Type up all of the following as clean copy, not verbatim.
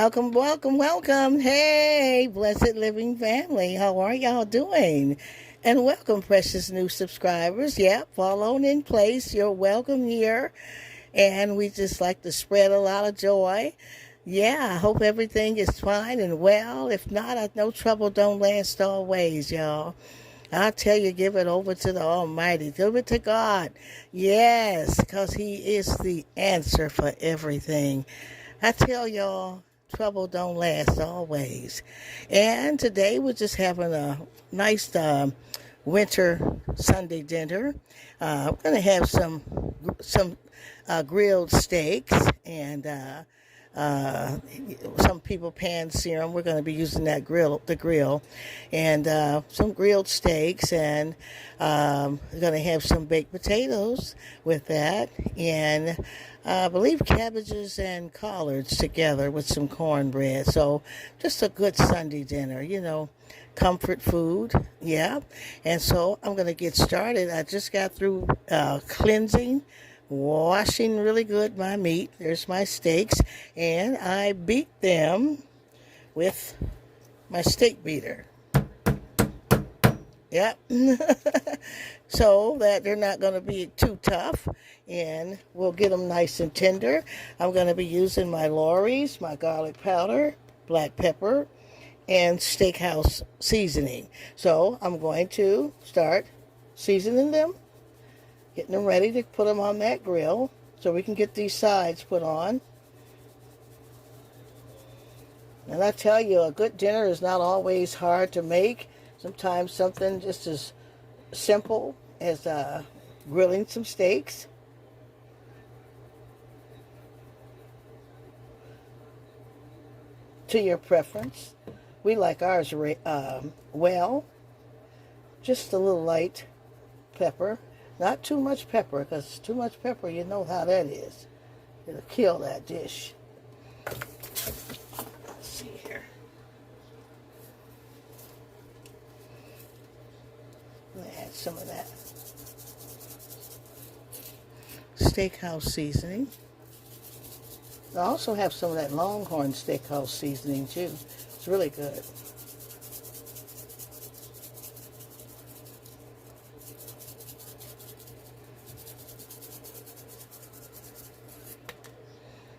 Welcome, welcome, welcome. Hey, blessed living family. How are y'all doing? And welcome, precious new subscribers. Yep, fall on in place. You're welcome here. And we just like to spread a lot of joy. Yeah, I hope everything is fine and well. If not, I know trouble don't last always, y'all. I tell you, give it over to the Almighty. Give it to God. Yes, because He is the answer for everything. I tell y'all, trouble don't last always. And today we're just having a nice winter Sunday dinner. We're going to have some grilled steaks and some people pan serum. We're going to be using the grill, and some grilled steaks, and we're going to have some baked potatoes with that, and I believe cabbages and collards together with some cornbread. So just a good Sunday dinner, comfort food, yeah. And so I'm going to get started. I just got through cleansing, washing really good my meat. There's my steaks, and I beat them with my steak beater. Yep. So that they're not going to be too tough, and we'll get them nice and tender. I'm going to be using my Lawry's, my garlic powder, black pepper, and steakhouse seasoning. So I'm going to start seasoning them, getting them ready to put them on that grill so we can get these sides put on. And I tell you, a good dinner is not always hard to make. Sometimes something just as simple as grilling some steaks. To your preference. We like ours well, just a little light pepper. Not too much pepper, because too much pepper, you know how that is. It'll kill that dish. Let's see here. I'm going to add some of that steakhouse seasoning. I also have some of that Longhorn steakhouse seasoning too. It's really good.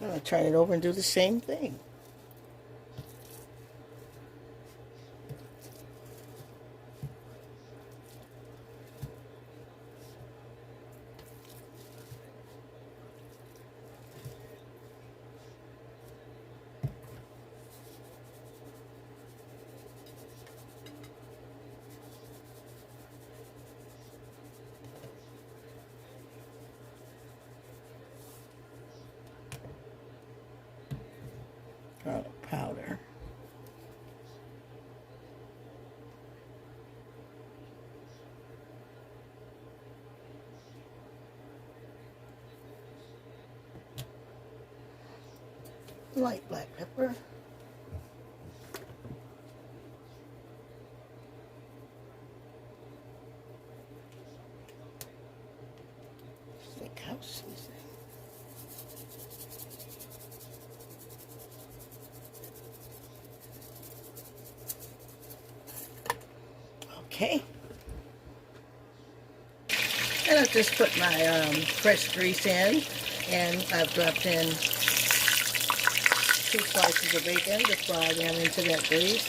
I'm going to turn it over and do the same thing. Garlic powder. Light black pepper. Steakhouse seasoning. Okay. And I've just put my fresh grease in, and I've dropped in 2 slices of bacon to fry them into that grease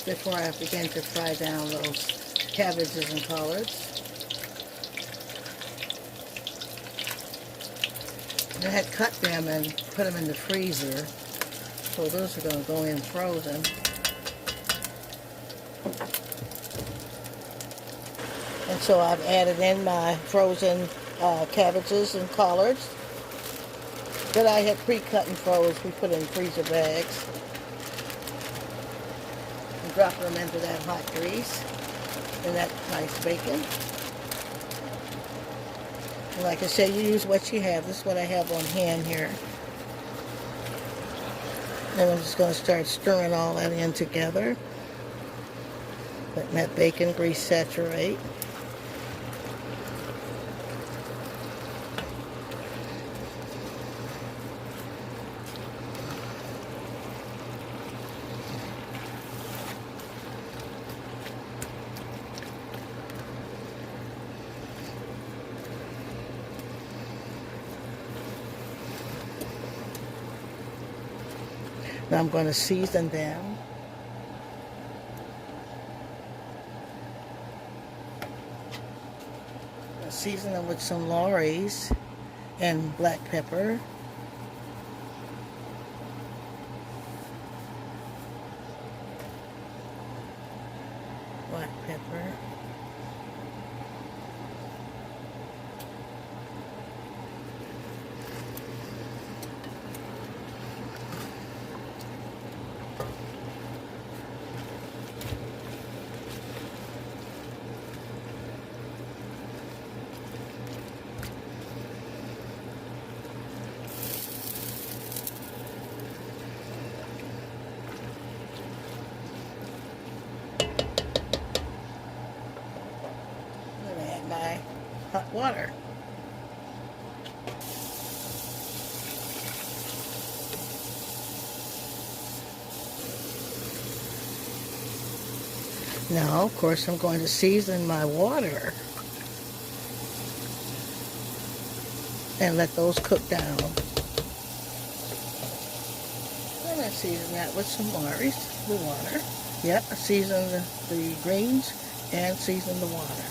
before I begin to fry down those cabbages and collards. And I had cut them and put them in the freezer, so those are going to go in frozen. And so I've added in my frozen cabbages and collards that I had pre-cut and froze. We put in freezer bags. And drop them into that hot grease and that nice bacon. And like I said, you use what you have. This is what I have on hand here. And I'm just going to start stirring all that in together. Letting that bacon grease saturate. I'm going to season them. Season them with some Lorry's and black pepper. Black pepper. My hot water. Now, of course, I'm going to season my water and let those cook down. And I season that with some Lorry's, the water. Yep, I season the greens and season the water.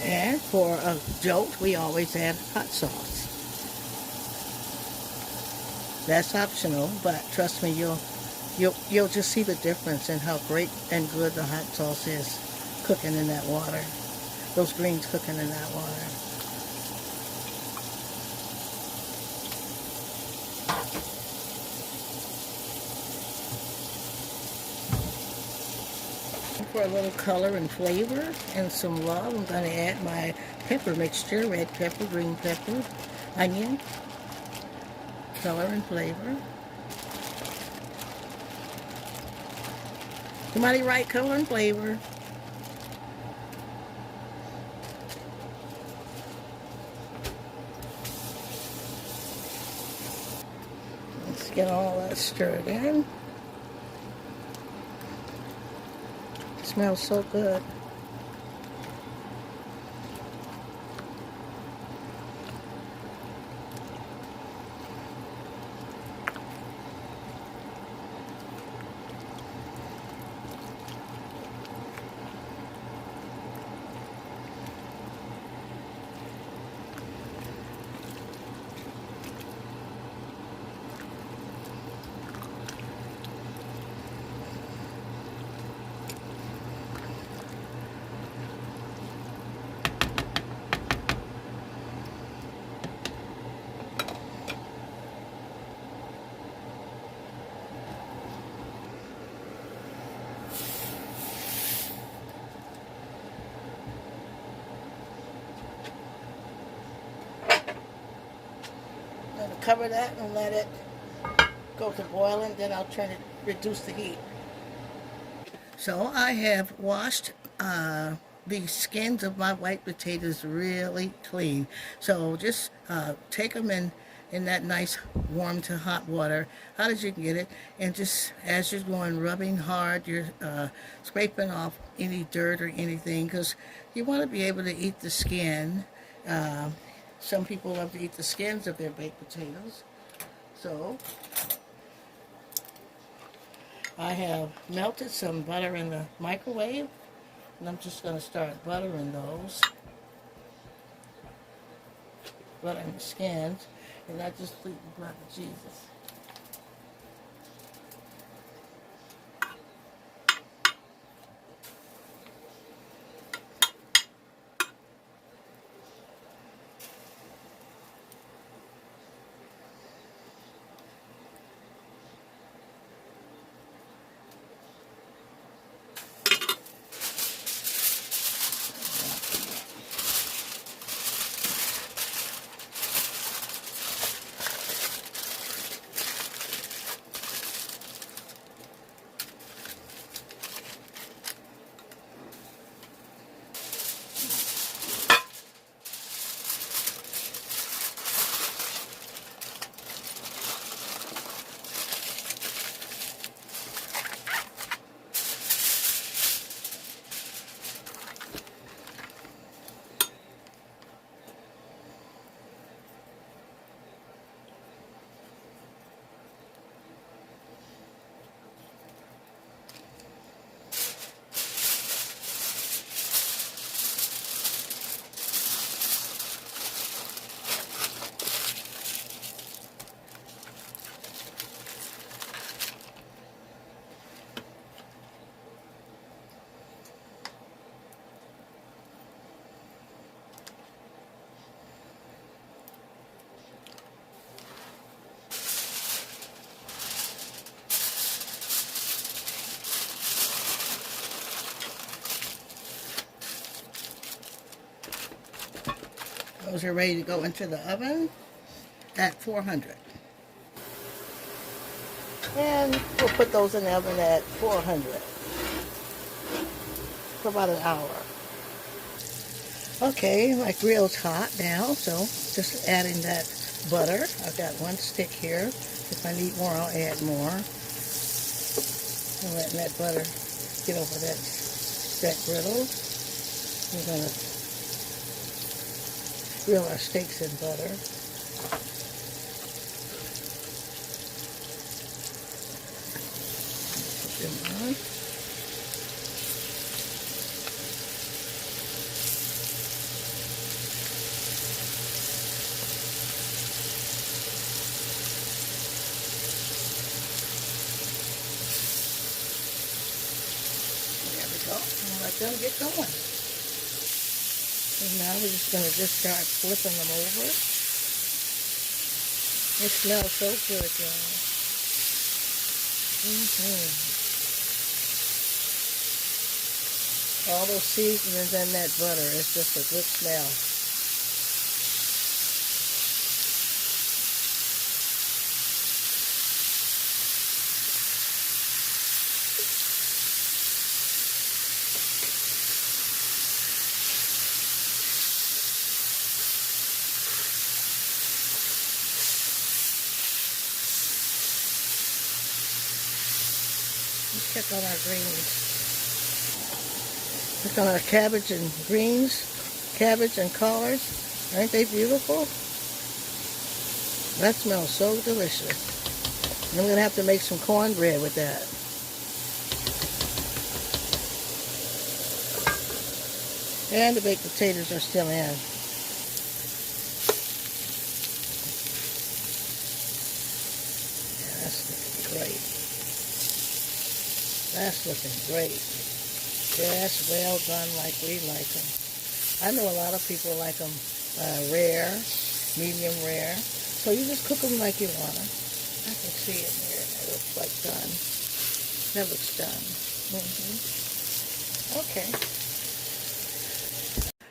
And for a jolt, we always add hot sauce. That's optional, but trust me, you'll just see the difference in how great and good the hot sauce is cooking in that water. Those greens cooking in that water. For a little color and flavor and some love, I'm going to add my pepper mixture, red pepper, green pepper, onion, color and flavor. Somebody write color and flavor. Let's get all that stirred in. Smells so good. Cover that and let it go to boiling, then I'll reduce the heat. So I have washed the skins of my white potatoes really clean. So just take them in that nice warm to hot water, hot as you can get it, and just as you're going rubbing hard, you're scraping off any dirt or anything, because you want to be able to eat the skin. Some people love to eat the skins of their baked potatoes. So I have melted some butter in the microwave, and I'm just going to start buttering those. Buttering the skins, and I just plead the blood of Jesus. Those are ready to go into the oven at 400. And we'll put those in the oven at 400 for about an hour. Okay, my grill's hot now, so just adding that butter. I've got one stick here. If I need more, I'll add more. And letting that butter get over that griddle. We're going to grill our steaks in butter. Put them on. Let them get going. And now we're just going to start flipping them over. It smells so good, y'all. All those seasonings in that butter, it's just a good smell. Let's check on our greens. Look on our cabbage and greens, cabbage and collards. Aren't they beautiful? That smells so delicious. And I'm going to have to make some cornbread with that. And the baked potatoes are still in. Yeah, that's looking great. That's looking great. Yes, well done like we like them. I know a lot of people like them rare, medium rare. So you just cook them like you want them. I can see it here. It looks like done. That looks done. Okay.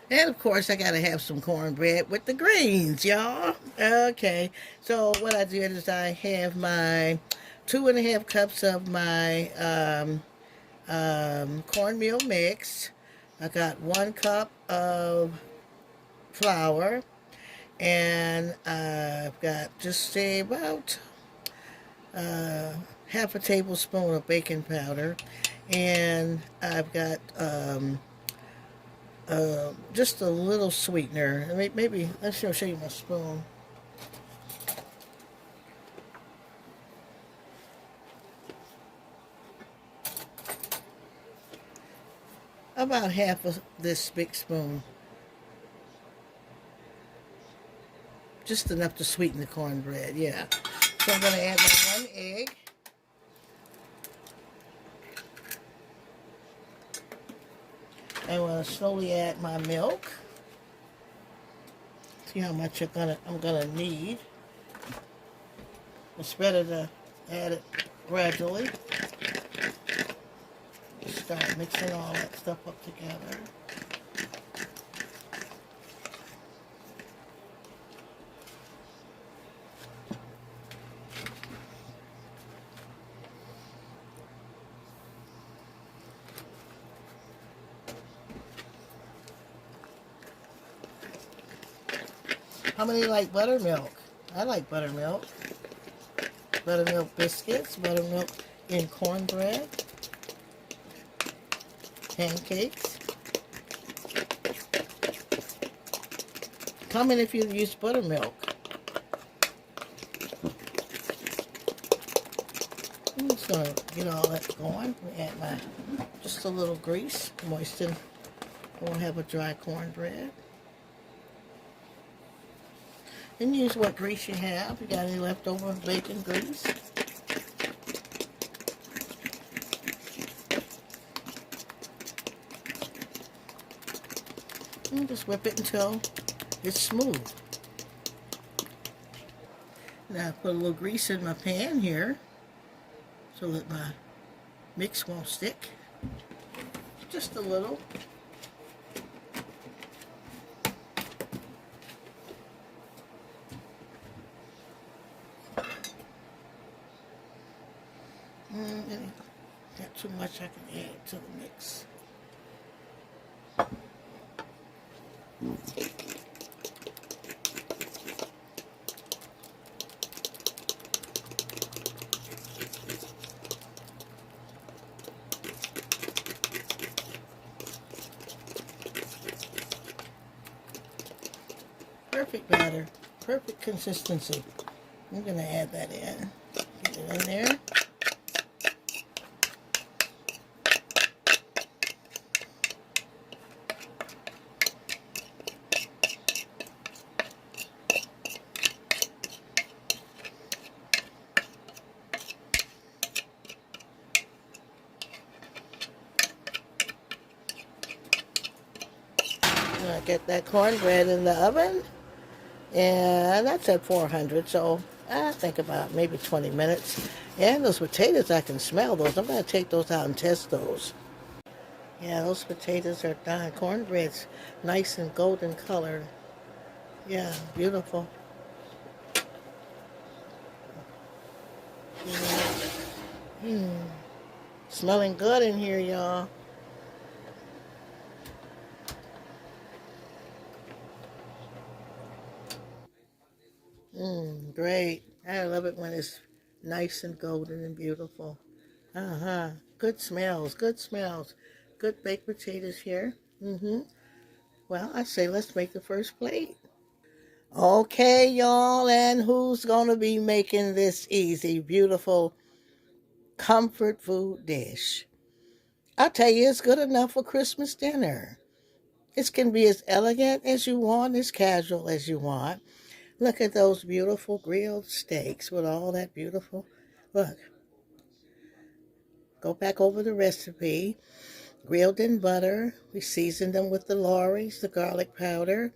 And of course, I gotta have some cornbread with the greens, y'all. Okay. So what I did is I have my 2.5 cups of my cornmeal mix. I got 1 cup of flour, and I've got just say about half a tablespoon of baking powder, and I've got just a little sweetener. Maybe let's show you my spoon. About half of this big spoon. Just enough to sweeten the cornbread, yeah. So I'm going to add my 1 egg. I'm going to slowly add my milk. See how much I'm gonna need. It's better to add it gradually. Start mixing all that stuff up together. How many like buttermilk? I like buttermilk. Buttermilk biscuits, buttermilk in cornbread, pancakes. Comment if you use buttermilk. I'm just going to get all that going. Add my just a little grease, moisten. I won't have a dry cornbread. And use what grease you have. You got any leftover bacon grease? And just whip it until it's smooth. Now I put a little grease in my pan here so that my mix won't stick. Just a little. too much I can add to the mix. Perfect batter, perfect consistency. I'm going to add that in. Get it in there. I get that cornbread in the oven, and that's at 400, so I think about maybe 20 minutes. And those potatoes, I can smell those. I'm going to take those out and test those. Yeah, those potatoes are done. Cornbread's nice and golden colored. Yeah, beautiful. Smelling good in here, y'all. Great. I love it when it's nice and golden and beautiful. Good smells, good smells. Good baked potatoes here. Well, I say let's make the first plate. Okay, y'all, and who's going to be making this easy, beautiful comfort food dish? I'll tell you, it's good enough for Christmas dinner. It can be as elegant as you want, as casual as you want. Look at those beautiful grilled steaks with all that beautiful, look, go back over the recipe. Grilled in butter. We seasoned them with the Lorry's, the garlic powder,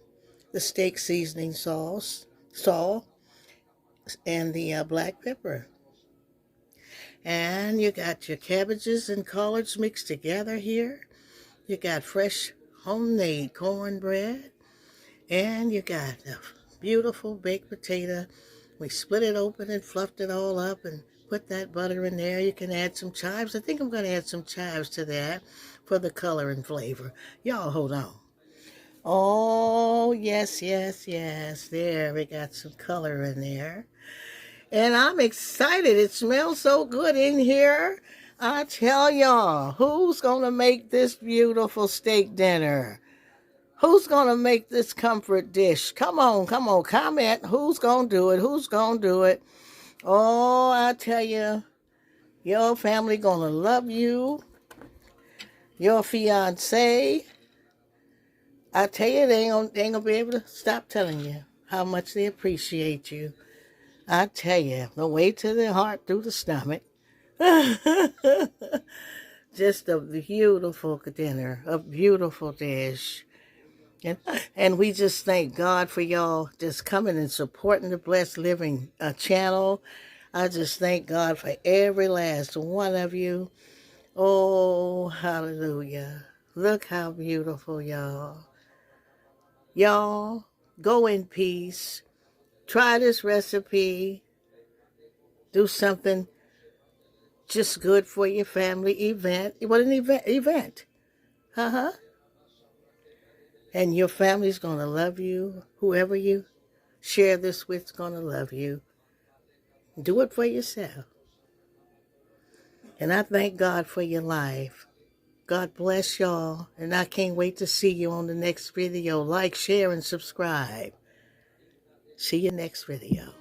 the steak seasoning sauce, salt, and the black pepper. And you got your cabbages and collards mixed together here. You got fresh homemade cornbread. And you got a beautiful baked potato. We split it open and fluffed it all up and put that butter in there. You can add some chives. I think I'm going to add some chives to that for the color and flavor. Y'all hold on. Oh, yes, yes, yes. There, we got some color in there. And I'm excited. It smells so good in here. I tell y'all, who's going to make this beautiful steak dinner? Who's going to make this comfort dish? Come on, comment. Who's going to do it? Who's going to do it? Oh, I tell you, your family going to love you. Your fiance, I tell you, they ain't gonna be able to stop telling you how much they appreciate you. I tell you, the way to the heart through the stomach. Just a beautiful dinner, a beautiful dish. And we just thank God for y'all just coming and supporting the Blessed Living channel. I just thank God for every last one of you. Oh, hallelujah. Look how beautiful, y'all. Y'all, go in peace. Try this recipe. Do something just good for your family event. What an event. And your family's going to love you. Whoever you share this with is going to love you. Do it for yourself. And I thank God for your life. God bless y'all. And I can't wait to see you on the next video. Like, share, and subscribe. See you next video.